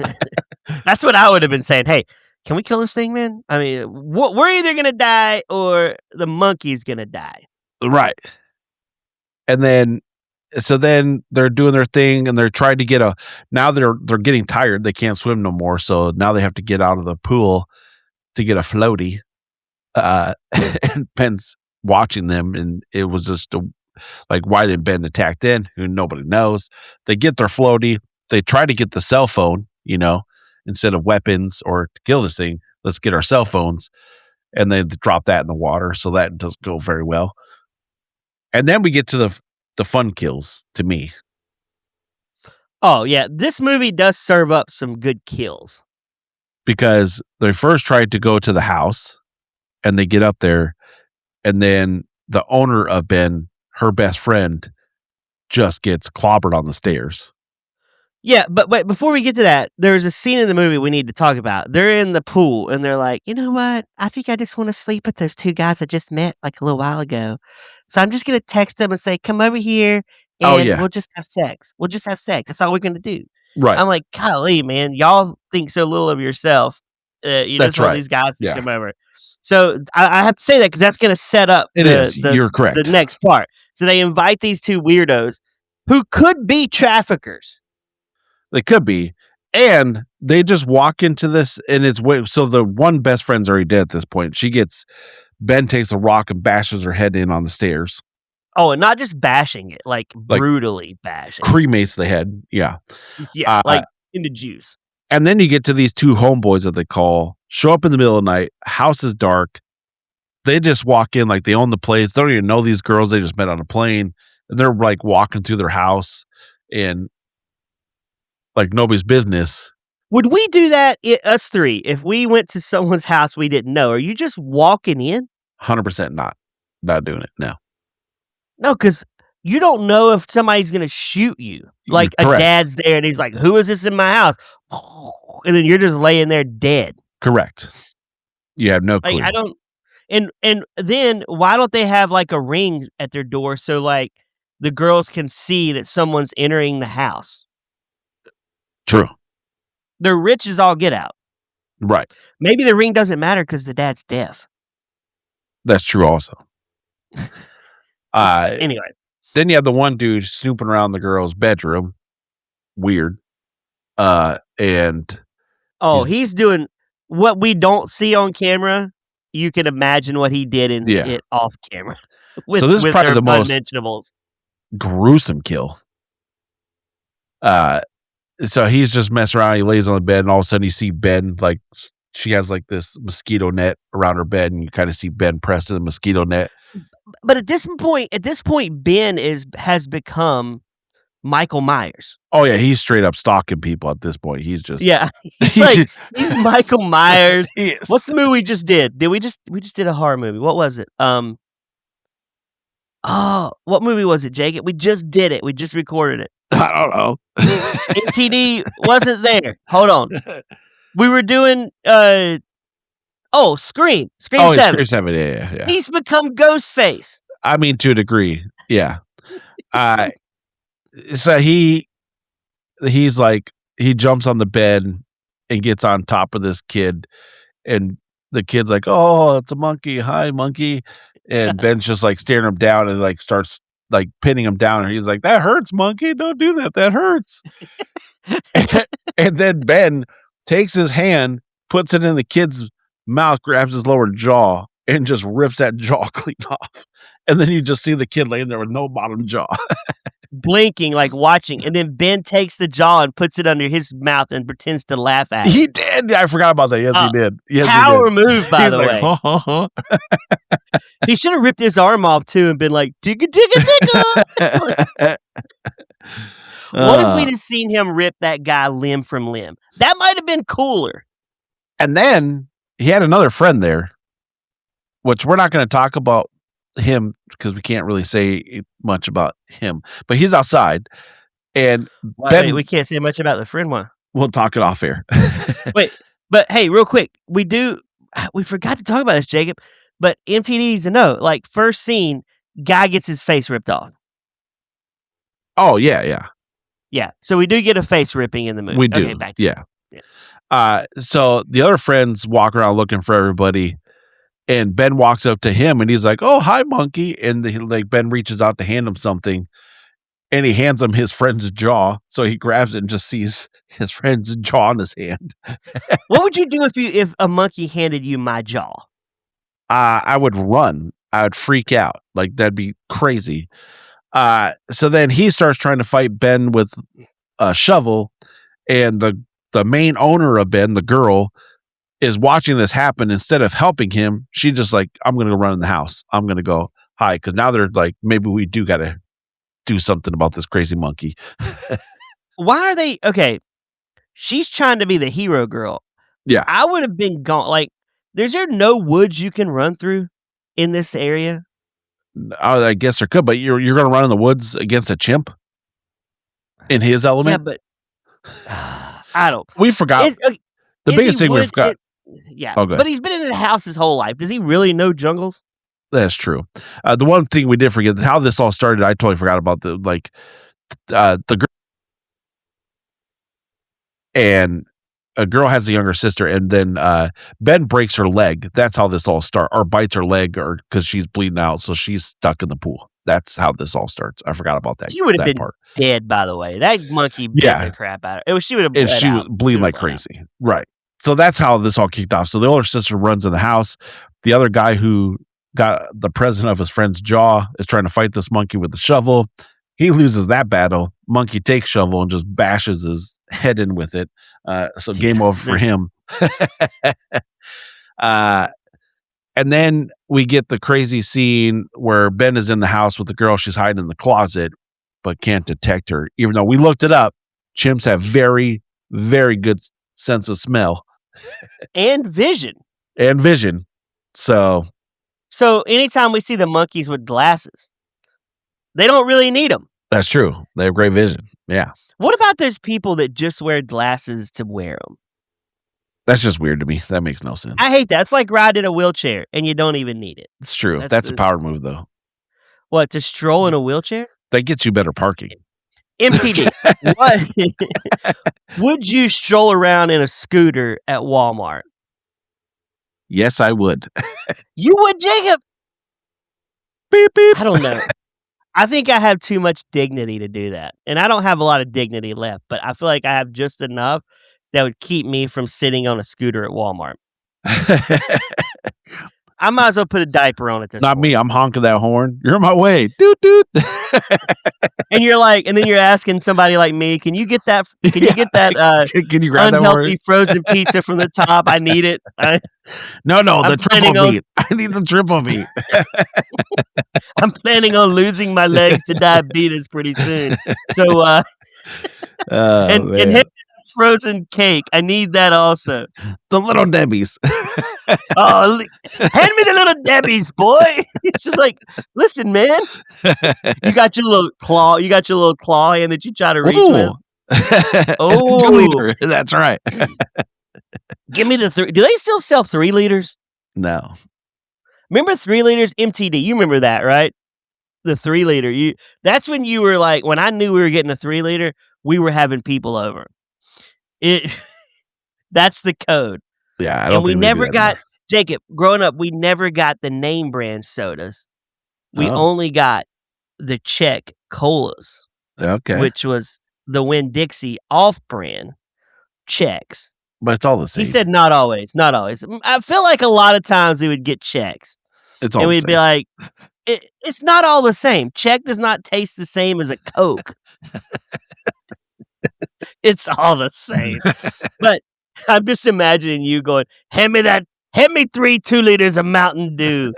That's what I would have been saying. Hey, can we kill this thing, man? I mean, we're either going to die or the monkey's going to die. Right. And then, so then they're doing their thing and they're trying to get now they're getting tired. They can't swim no more. So now they have to get out of the pool to get a floaty. And Ben's watching them, and it was just like, why did Ben attack then? Who nobody knows. They get their floaty. They try to get the cell phone, instead of weapons or to kill this thing. Let's get our cell phones, and they drop that in the water. So that doesn't go very well. And then we get to the fun kills. To me, oh yeah, this movie does serve up some good kills because they first tried to go to the house. And they get up there, and then the owner of Ben, her best friend, just gets clobbered on the stairs. Yeah, but wait, before we get to that, there's a scene in the movie we need to talk about. They're in the pool, and they're like, you know what? I think I just want to sleep with those two guys I just met like a little while ago. So I'm just going to text them and say, come over here, and we'll just have sex. We'll just have sex. That's all we're going to do. Right. I'm like, golly, man, y'all think so little of yourself. You just want these guys to come over. So I have to say that because that's going to set up You're correct. The next part. So they invite these two weirdos who could be traffickers. They could be. And they just walk into this, and it's so the one best friend's already dead at this point. Ben takes a rock and bashes her head in on the stairs. Oh, and not just bashing it, like brutally bashing. Cremates the head. Yeah. Yeah, like into juice. And then you get to these two homeboys that they call, show up in the middle of the night, house is dark. They just walk in like they own the place. They don't even know these girls. They just met on a plane. And they're like walking through their house and like nobody's business. Would we do that, us three, if we went to someone's house we didn't know? Are you just walking in? 100% not doing it, no. No, because you don't know if somebody's going to shoot you. Like a dad's there and he's like, who is this in my house? And then you're just laying there dead. Correct. You have no clue. Like, I don't. And then why don't they have like a ring at their door so like the girls can see that someone's entering the house? True. They're rich as all get out. Right. Maybe the ring doesn't matter because the dad's deaf. That's true also. Anyway. Then you have the one dude snooping around the girl's bedroom. Weird. And he's doing what we don't see on camera. You can imagine what he did in it off camera. So this is probably the most unmentionables. Gruesome kill. So he's just messing around. He lays on the bed, and all of a sudden you see Ben, like she has like this mosquito net around her bed, and you kind of see Ben pressed to the mosquito net. But at this point, Ben has become Michael Myers. Oh yeah, he's straight up stalking people at this point. He's just he's Michael Myers. Yes. What's the movie we just did? We just did a horror movie. What was it? What movie was it, Jake? We just did it. We just recorded it. I don't know. MTD wasn't there. Hold on. We were doing Scream. Scream 7. Scream 7, yeah. He's become Ghostface. I mean, to a degree, yeah. So he's like, he jumps on the bed and gets on top of this kid, and the kid's like, oh, it's a monkey. Hi, monkey. And Ben's just like staring him down and like starts like pinning him down. And he's like, that hurts, monkey. Don't do that. That hurts. And then Ben takes his hand, puts it in the kid's mouth, grabs his lower jaw, and just rips that jaw clean off. And then you just see the kid laying there with no bottom jaw. Blinking, like watching. And then Ben takes the jaw and puts it under his mouth and pretends to laugh at it. He did. I forgot about that. Yes, he did. Yes, power move, by the way. Huh. He should have ripped his arm off, too, and been like, digga, digga, digga. What if we'd have seen him rip that guy limb from limb? That might have been cooler. And then he had another friend there, which we're not going to talk about him because we can't really say much about him. But he's outside, and Ben, we can't say much about the friend one. We'll talk it off air. Wait, but hey, real quick, we forgot to talk about this, Jacob. But MTD needs to know. Like, first scene, guy gets his face ripped off. Oh, yeah. Yeah. So we do get a face ripping in the movie. We do. Okay, back to yeah. So the other friends walk around looking for everybody, and Ben walks up to him and he's like, "Oh, hi, monkey." And Ben reaches out to hand him something, and he hands him his friend's jaw. So he grabs it and just sees his friend's jaw in his hand. What would you do if a monkey handed you my jaw? I would run. I would freak out. Like, that'd be crazy. So then he starts trying to fight Ben with a shovel, and the main owner of Ben, the girl, is watching this happen. Instead of helping him, she just like, "I'm going to go run in the house. I'm going to go hide." Because now they're like, maybe we do got to do something about this crazy monkey. Why are they okay? She's trying to be the hero girl. Yeah. I would have been gone. Like, there's there no woods you can run through in this area? I guess there could, but you're going to run in the woods against a chimp in his element. Yeah, but I don't. We forgot the biggest thing we forgot. Yeah, Oh, good. But he's been in the house his whole life. Does he really know jungles? That's true. The one thing we did forget, how this all started, I totally forgot about the girl. And a girl has a younger sister, and then Ben breaks her leg. That's how this all starts, or bites her leg, or because she's bleeding out, so she's stuck in the pool. That's how this all starts. I forgot about that. She would have been part. dead, by the way. That monkey bit the crap out of her. She would have. And she was bleeding like crazy. Right. So that's how this all kicked off. So the older sister runs in the house. The other guy who got the president of his friend's jaw is trying to fight this monkey with the shovel. He loses that battle. Monkey takes shovel and just bashes his head in with it. So game over for him. And then we get the crazy scene where Ben is in the house with the girl. She's hiding in the closet, but can't detect her. Even though we looked it up, chimps have very, very good sense of smell. And vision. So anytime we see the monkeys with glasses, they don't really need them. That's true. They have great vision. Yeah. What about those people that just wear glasses to wear them? That's just weird to me. That makes no sense. I hate that. It's like riding a wheelchair and you don't even need it. It's true. That's a power move, though. What, to stroll in a wheelchair? That gets you better parking. MTD. What? Would you stroll around in a scooter at Walmart? Yes, I would. You would, Jacob? Beep, beep. I don't know. I think I have too much dignity to do that. And I don't have a lot of dignity left, but I feel like I have just enough that would keep me from sitting on a scooter at Walmart. I might as well put a diaper on at this Not point. me. I'm honking that horn. You're in my way. Doot, doot. And you're like, and then you're asking somebody like me, can you get that? Can you get that Can you grab unhealthy that frozen pizza from the top? I need it. No, the triple on, meat. I need the triple meat. I'm planning on losing my legs to diabetes pretty soon. So, and frozen cake. I need that also. The Little Debbie's. Oh, hand me the Little Debbie's, boy. It's just like, listen, man. You got your little claw. You got your little claw in that you try to reach with. Oh, 2 liter. That's right. Give me the 3. Do they still sell 3 liters? No. Remember 3 liters? MTD. You remember that, right? The 3 liter. That's when you were like, when I knew we were getting a 3 liter, we were having people over. That's the code. Yeah, I don't. And we never got Jacob. Growing up, we never got the name brand sodas. We only got the Czech colas. Okay, which was the Winn-Dixie off-brand Czechs. But it's all the same. He said not always. I feel like a lot of times we would get Czechs. It's all and the we'd same. be like, it's not all the same. Czech does not taste the same as a Coke. It's all the same. But I'm just imagining you going, hand me 3 2 liters of Mountain Dew.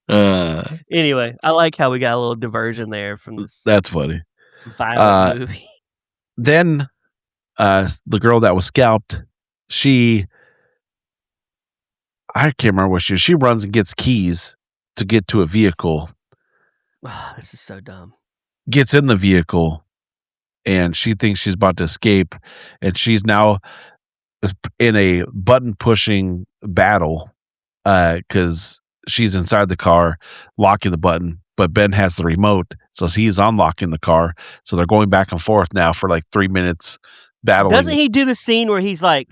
Anyway, I like how we got a little diversion there from this. That's funny. Violent movie. Then the girl that was scalped, I can't remember what she runs and gets keys to get to a vehicle. Oh, this is so dumb. Gets in the vehicle and she thinks she's about to escape, and she's now in a button pushing battle because she's inside the car locking the button, but Ben has the remote, so he's unlocking the car. So they're going back and forth now for like 3 minutes battling. Doesn't he do the scene where he's like,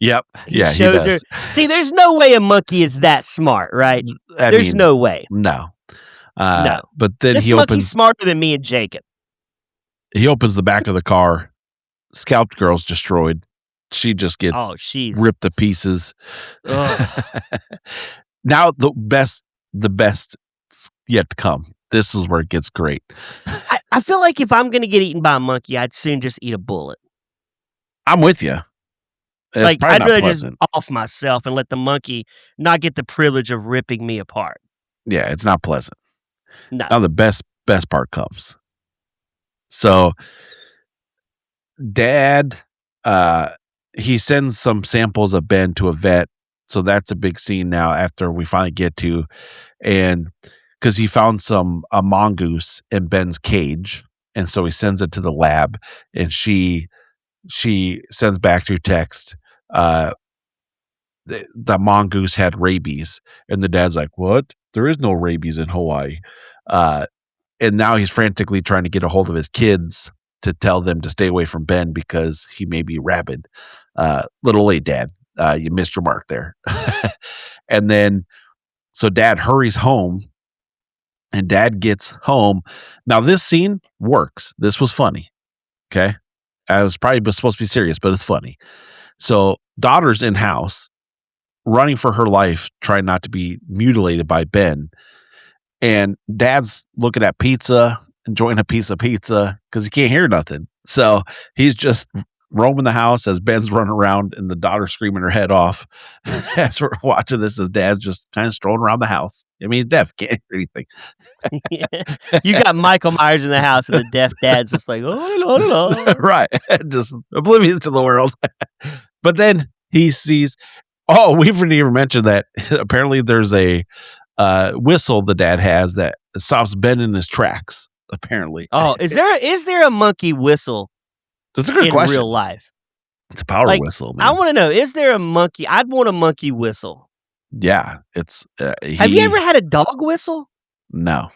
Yep. he Yeah, shows he does. her? See, there's no way a monkey is that smart, right? There's no way. No. No. But then This monkey's smarter than me and Jacob. He opens the back of the car. Scalped girl's destroyed. She just gets ripped to pieces. Now the best yet to come. This is where it gets great. I feel like if I'm going to get eaten by a monkey, I'd soon just eat a bullet. I'm with you. Like, I'd rather just off myself and let the monkey not get the privilege of ripping me apart. Yeah, it's not pleasant. No. Now the best part comes. So Dad, he sends some samples of Ben to a vet. So that's a big scene now after we finally get to, and because he found a mongoose in Ben's cage. And so he sends it to the lab, and she sends back through text, the mongoose had rabies. And the dad's like, what? There is no rabies in Hawaii. And now he's frantically trying to get a hold of his kids to tell them to stay away from Ben because he may be rabid. Little late, Dad. You missed your mark there. And then, so Dad hurries home, and Dad gets home. Now, this scene works. This was funny. Okay. I was probably supposed to be serious, but it's funny. So daughter's in house, running for her life, trying not to be mutilated by Ben. And Dad's looking at pizza, enjoying a piece of pizza because he can't hear nothing. So he's just roaming the house as Ben's running around and the daughter screaming her head off. As we're watching this, as Dad's just kind of strolling around the house. I mean, he's deaf, can't hear anything. Yeah. You got Michael Myers in the house, and the deaf dad's just like, oh. Right. Just oblivious to the world. But then he sees, we didn't even mention that apparently there's a whistle the dad has that stops Ben in his tracks, apparently. Oh, is there a monkey whistle? That's a good question. In real life? It's a power whistle, man. I want to know, is there a monkey? I'd want a monkey whistle. Yeah, it's... Have you ever had a dog whistle? No.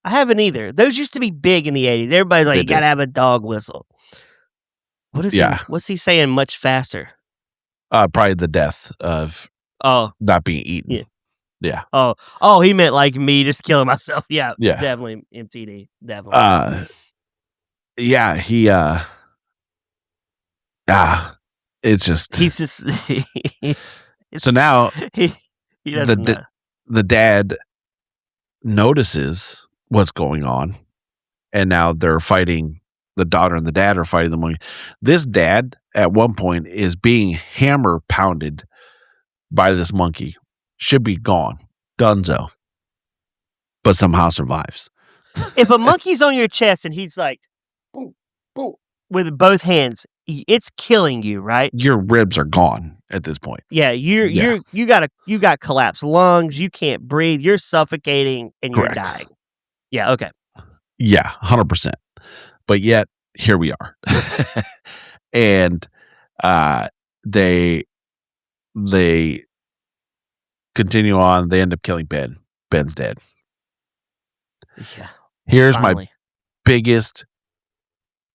I haven't either. Those used to be big in the 80s. Everybody's like, you got to have a dog whistle. What's he saying much faster? Probably the death of not being eaten. Yeah. Oh, he meant like me just killing myself. Yeah. Definitely MTD. Definitely. Yeah, he it's just he's just so now he doesn't know. The dad notices what's going on, and now they're fighting. The daughter and the dad are fighting the monkey. This dad at one point is being hammer pounded by this monkey. Should be gone, donezo, but somehow survives. If a monkey's on your chest and he's like boom, boom, with both hands, it's killing you, right? Your ribs are gone at this point. Yeah, you got collapsed lungs, you can't breathe, you're suffocating, and Correct. You're dying. Yeah, okay. Yeah, 100%. But yet here we are. And they continue on. They end up killing Ben. Ben's dead. Yeah. Here's finally my biggest,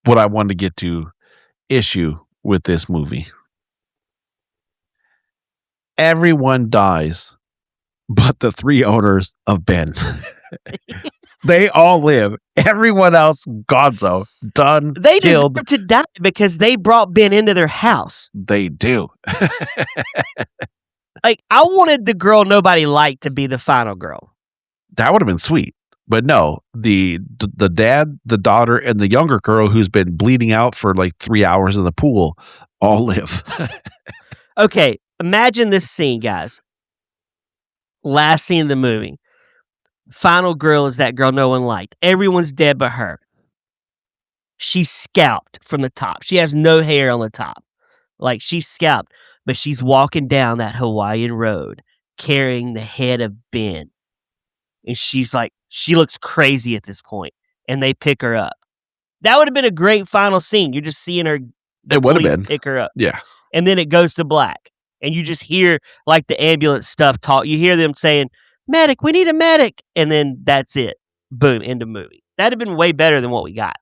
what I wanted to get to, issue with this movie. Everyone dies but the three owners of Ben. They all live. Everyone else, gonzo, done, they killed. Deserve to die because they brought Ben into their house. They do. Like, I wanted the girl nobody liked to be the final girl. That would have been sweet. But no, the dad, the daughter, and the younger girl who's been bleeding out for like 3 hours in the pool all live. Okay, imagine this scene, guys. Last scene of the movie. Final girl is that girl no one liked. Everyone's dead but her. She's scalped from the top. She has no hair on the top. Like, she's scalped. But she's walking down that Hawaiian road carrying the head of Ben. And she's like, she looks crazy at this point. And they pick her up. That would have been a great final scene. You're just seeing her. The it would have police been. pick her up. Yeah. And then it goes to black. and you just hear like the ambulance stuff talk. You hear them saying, "Medic, we need a medic," and then that's it. Boom, end of movie. That'd have been way better than what we got.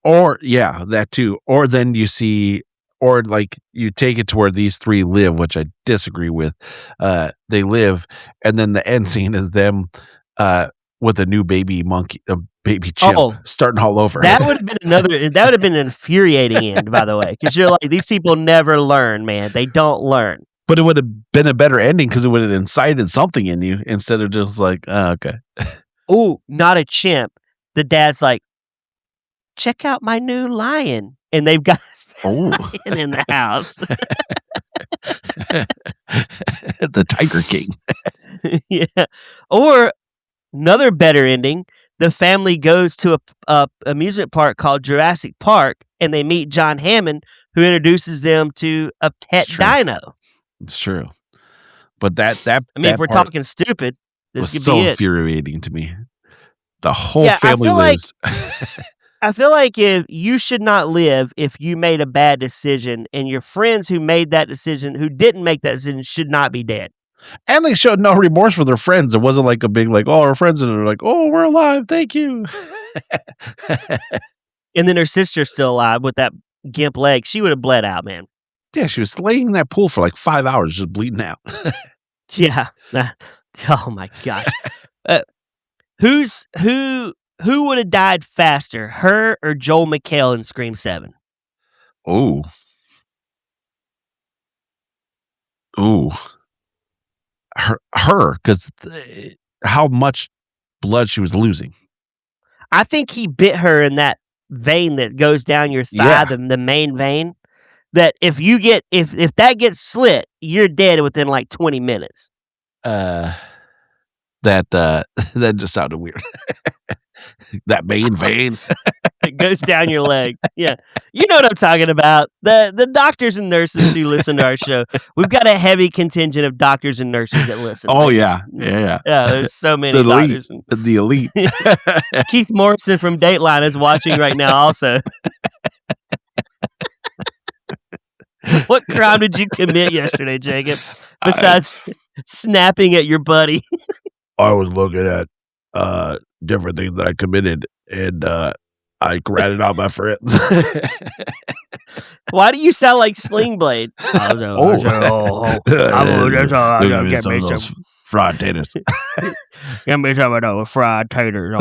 Or yeah, that too. Or then you see, or like you take it to where these three live, which I disagree with. They live, and then the end scene is them with a new baby monkey, a baby chimp, starting all over. That would have been that would have been an infuriating end, by the way, because you're like, these people never learn, man. They don't learn. But it would have been a better ending because it would have incited something in you instead of just like, okay. Oh, not a chimp. The dad's like, check out my new lion. And they've got a lion in the house. The Tiger King. Yeah. Or another better ending, the family goes to a amusement park called Jurassic Park, and they meet John Hammond, who introduces them to a pet dino. It's true. But that if we're talking stupid, this could be it. Infuriating to me. The whole family lives. I feel like if you should not live if you made a bad decision, and your friends who made that decision, who didn't make that decision, should not be dead. And they showed no remorse for their friends. It wasn't like a big like, oh, our friends, and they're like, oh, we're alive, thank you. And then her sister's still alive with that gimp leg. She would have bled out, man. Yeah, she was laying in that pool for like 5 hours, just bleeding out. Yeah. Oh my gosh. Who would have died faster, her or Joel McHale in Scream 7? Ooh. Her, because how much blood she was losing. I think he bit her in that vein that goes down your thigh, the main vein. That if that gets slit, you're dead within like 20 minutes. That just sounded weird. That main vein. It goes down your leg. Yeah. You know what I'm talking about. The doctors and nurses who listen to our show. We've got a heavy contingent of doctors and nurses that listen. Oh, yeah. Yeah. Yeah, there's so many doctors. The elite. Keith Morrison from Dateline is watching right now also. What crime did you commit yesterday, Jacob? Besides snapping at your buddy. I was looking at different things that I committed, and I ratted out my friends. Why do you sound like Sling Blade? Get me some fried taters. Give me some of those fried taters.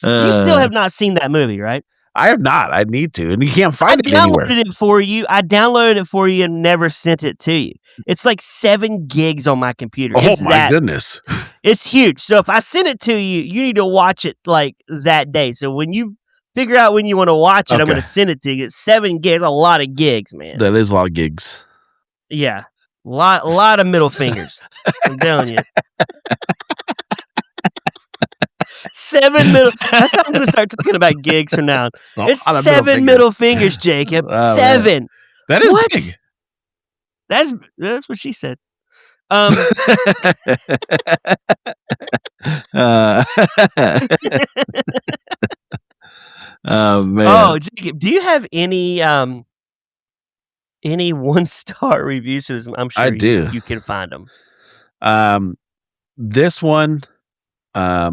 You still have not seen that movie, right? I have not. I need to, and you can't find it anywhere. I downloaded it for you and never sent it to you. It's like 7 gigs on my computer. Oh my goodness. It's huge. So if I send it to you, you need to watch it like that day. So when you figure out when you want to watch it, I'm going to send it to you. It's 7 gigs, a lot of gigs, man. That is a lot of gigs. Yeah. A lot of middle fingers. I'm telling you. 7 middle. That's how I'm going to start talking about gigs from now on. It's 7 middle fingers, Jacob. 7. Man. That is big. That's what she said. Oh man. Oh, Jacob, do you have any 1-star reviews for this? I'm sure I do. You can find them. This one I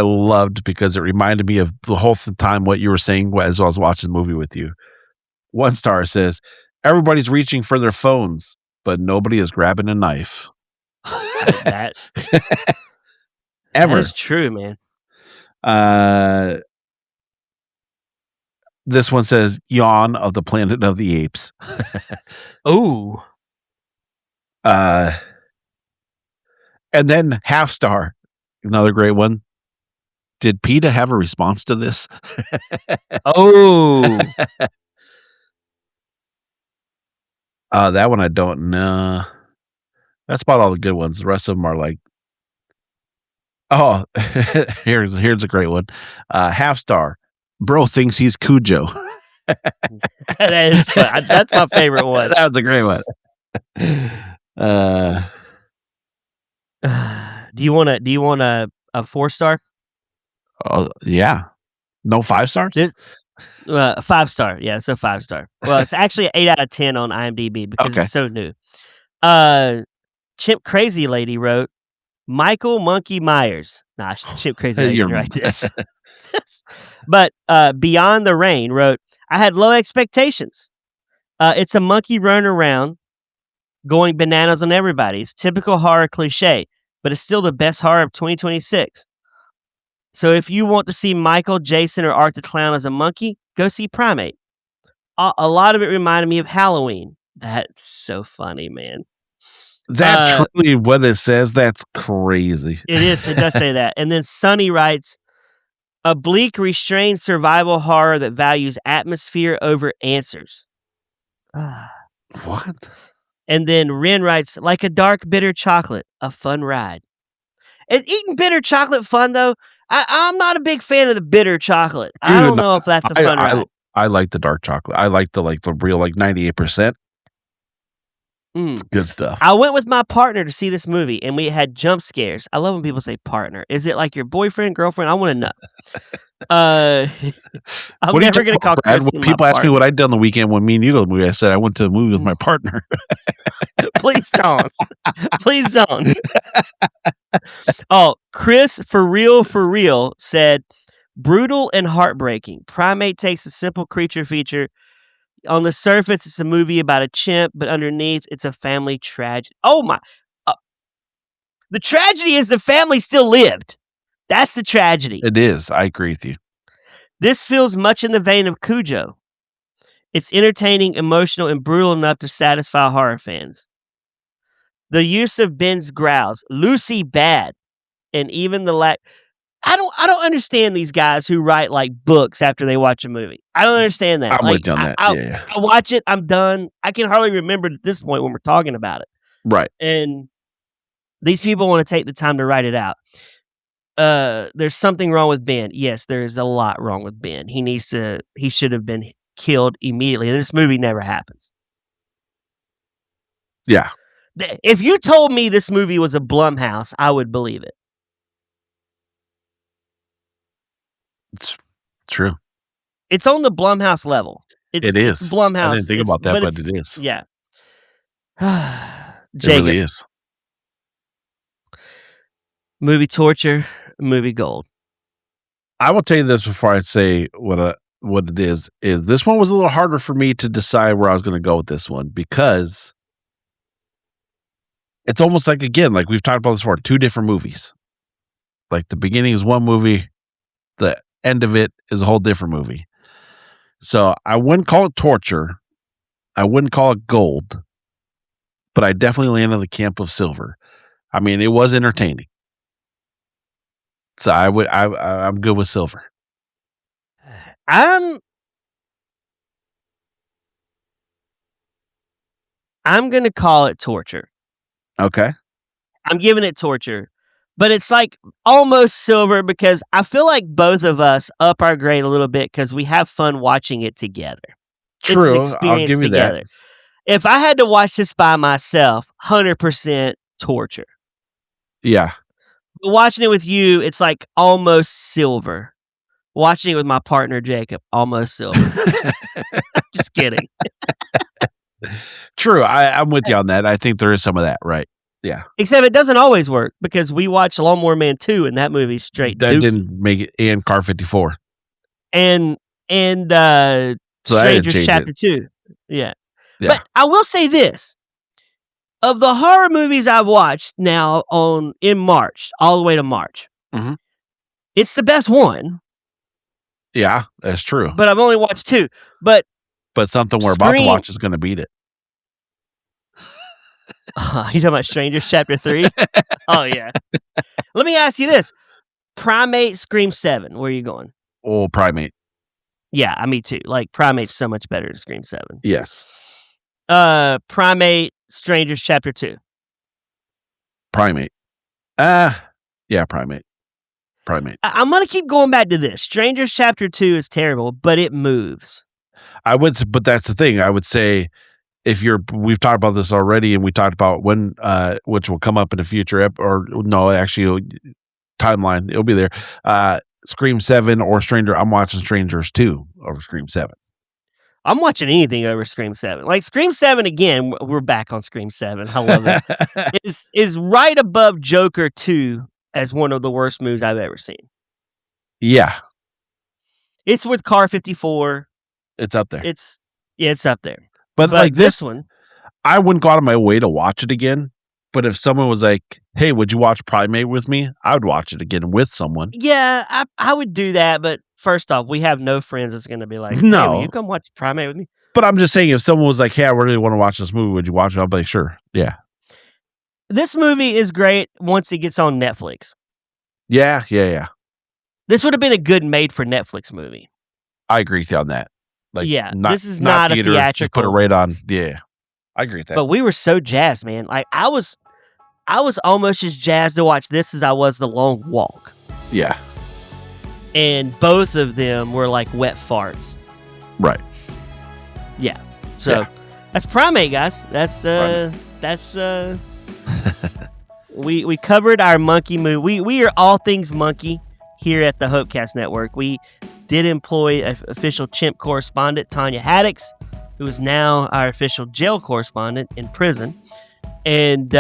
loved because it reminded me of the whole time what you were saying as I was watching the movie with you. 1 star says, everybody's reaching for their phones, but nobody is grabbing a knife. That Ever. That is true, man. This one says, yawn of the Planet of the Apes. Ooh. And then half star, another great one. Did PETA have a response to this? Oh. That one I don't know. That's about all the good ones. The rest of them are like, oh, here's a great one. Half star. Bro thinks he's Cujo. That is fun. That's my favorite one. That was a great one. Do you want a 4-star? Yeah. No 5 stars? 5-star. Yeah, it's a 5-star. Well, it's actually an 8 out of 10 on IMDb because Okay. it's so new. Chimp Crazy Lady wrote, Michael Monkey Myers. Nah, Chimp Crazy Lady didn't write this. But Beyond the Rain wrote, I had low expectations. It's a monkey running around going bananas on everybody. It's typical horror cliche, but it's still the best horror of 2026. So if you want to see Michael, Jason, or Art the Clown as a monkey, go see Primate. A lot of it reminded me of Halloween. That's so funny, man. Is that truly what it says? That's crazy. It is. It does say that. And then Sonny writes, a bleak, restrained survival horror that values atmosphere over answers. What? And then Ren writes, like a dark, bitter chocolate, a fun ride. Is eating bitter chocolate fun, though? I'm not a big fan of the bitter chocolate. I don't know if that's a fun ride. I like the dark chocolate. I like the real 98%. It's good stuff. I went with my partner to see this movie, and we had jump scares. I love when people say partner. Is it like your boyfriend, girlfriend? I want to know. I'm never going to call Chris when people ask me what I did on the weekend when me and you go to the movie, I said I went to a movie with my partner. Please don't. Please don't. Oh, Chris, for real, said, brutal and heartbreaking. Primate takes a simple creature feature. On the surface, it's a movie about a chimp, but underneath, it's a family tragedy. Oh, my. The tragedy is the family still lived. That's the tragedy. It is. I agree with you. This feels much in the vein of Cujo. It's entertaining, emotional, and brutal enough to satisfy horror fans. The use of Ben's growls, Lucy bad, and even the lack. I don't understand these guys who write like books after they watch a movie. I don't understand that. I'm with you on that. I watch it, I'm done. I can hardly remember at this point when we're talking about it. Right. And these people want to take the time to write it out. There's something wrong with Ben. Yes, there's a lot wrong with Ben. He should have been killed immediately. This movie never happens. Yeah. If you told me this movie was a Blumhouse, I would believe it. It's true. It's on the Blumhouse level. It is. It's Blumhouse. I didn't think about that, but it is. Yeah. It really is. Movie torture, movie gold. I will tell you this before I say what it is this one was a little harder for me to decide where I was going to go with this one because it's almost like, again, like we've talked about this before, 2 different movies. Like the beginning is one movie, the end of it is a whole different movie. So I wouldn't call it torture. I wouldn't call it gold, but I definitely landed on the camp of silver. I mean, it was entertaining. So I'm good with silver. I'm going to call it torture. Okay. I'm giving it torture, but it's like almost silver because I feel like both of us up our grade a little bit because we have fun watching it together. True. It's an experience I'll give you together. that. If I had to watch this by myself, 100% torture. Yeah. But watching it with you, it's like almost silver. Watching it with my partner, Jacob, almost silver. Just kidding. True. I'm with you on that. I think there is some of that, right? Yeah. Except it doesn't always work because we watched Lawnmower Man 2 and that movie straight that dookie. didn't make it, and Car 54. And So Strangers Chapter 2. Yeah. But I will say this. Of the horror movies I've watched now in March, all the way to March, it's the best one. Yeah, that's true. But I've only watched 2. But something we're about to watch is going to beat it. You talking about Strangers Chapter 3? Oh, yeah. Let me ask you this. Primate, Scream 7. Where are you going? Oh, Primate. Yeah, me too. Like, Primate's so much better than Scream 7. Yes. Primate, Strangers Chapter 2. Primate. Yeah, Primate. I'm going to keep going back to this. Strangers Chapter 2 is terrible, but it moves. But that's the thing. I would say we've talked about this already, and we talked about when, which will come up in a future timeline. It'll be there. Scream 7 or Stranger. I'm watching Strangers 2 over Scream 7. I'm watching anything over Scream 7. Like Scream 7 again, we're back on Scream 7. I love it. is right above Joker 2 as one of the worst movies I've ever seen. Yeah. It's with Car 54. It's up there. It's up there. But like this one, I wouldn't go out of my way to watch it again. But if someone was like, hey, would you watch Primate with me? I would watch it again with someone. Yeah, I would do that. But first off, we have no friends that's going to be like, hey, no, will you come watch Primate with me? But I'm just saying, if someone was like, hey, I really want to watch this movie, would you watch it? I'll be like, sure. Yeah. This movie is great once it gets on Netflix. Yeah. This would have been a good made for Netflix movie. I agree with you on that. Like, yeah, this is not theater, a theatrical. Just put it right on. Yeah. I agree with that. But we were so jazzed, man. Like I was almost as jazzed to watch this as I was The Long Walk. Yeah. And both of them were like wet farts. Right. Yeah. So that's Primate, guys. That's we covered our monkey movie. We are all things monkey here at the Hopecast Network. We did employ an official chimp correspondent, Tanya Haddix, who is now our official jail correspondent in prison. And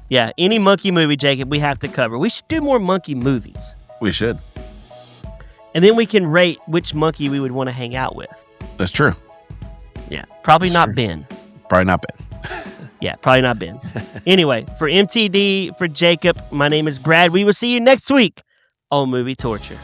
yeah, any monkey movie, Jacob, we have to cover. We should do more monkey movies. We should. And then we can rate which monkey we would want to hang out with. That's true. Yeah, probably That's not true. Ben. Probably not Ben. Yeah, probably not Ben. Anyway, for MTD, for Jacob, my name is Brad. We will see you next week on Movie Torture.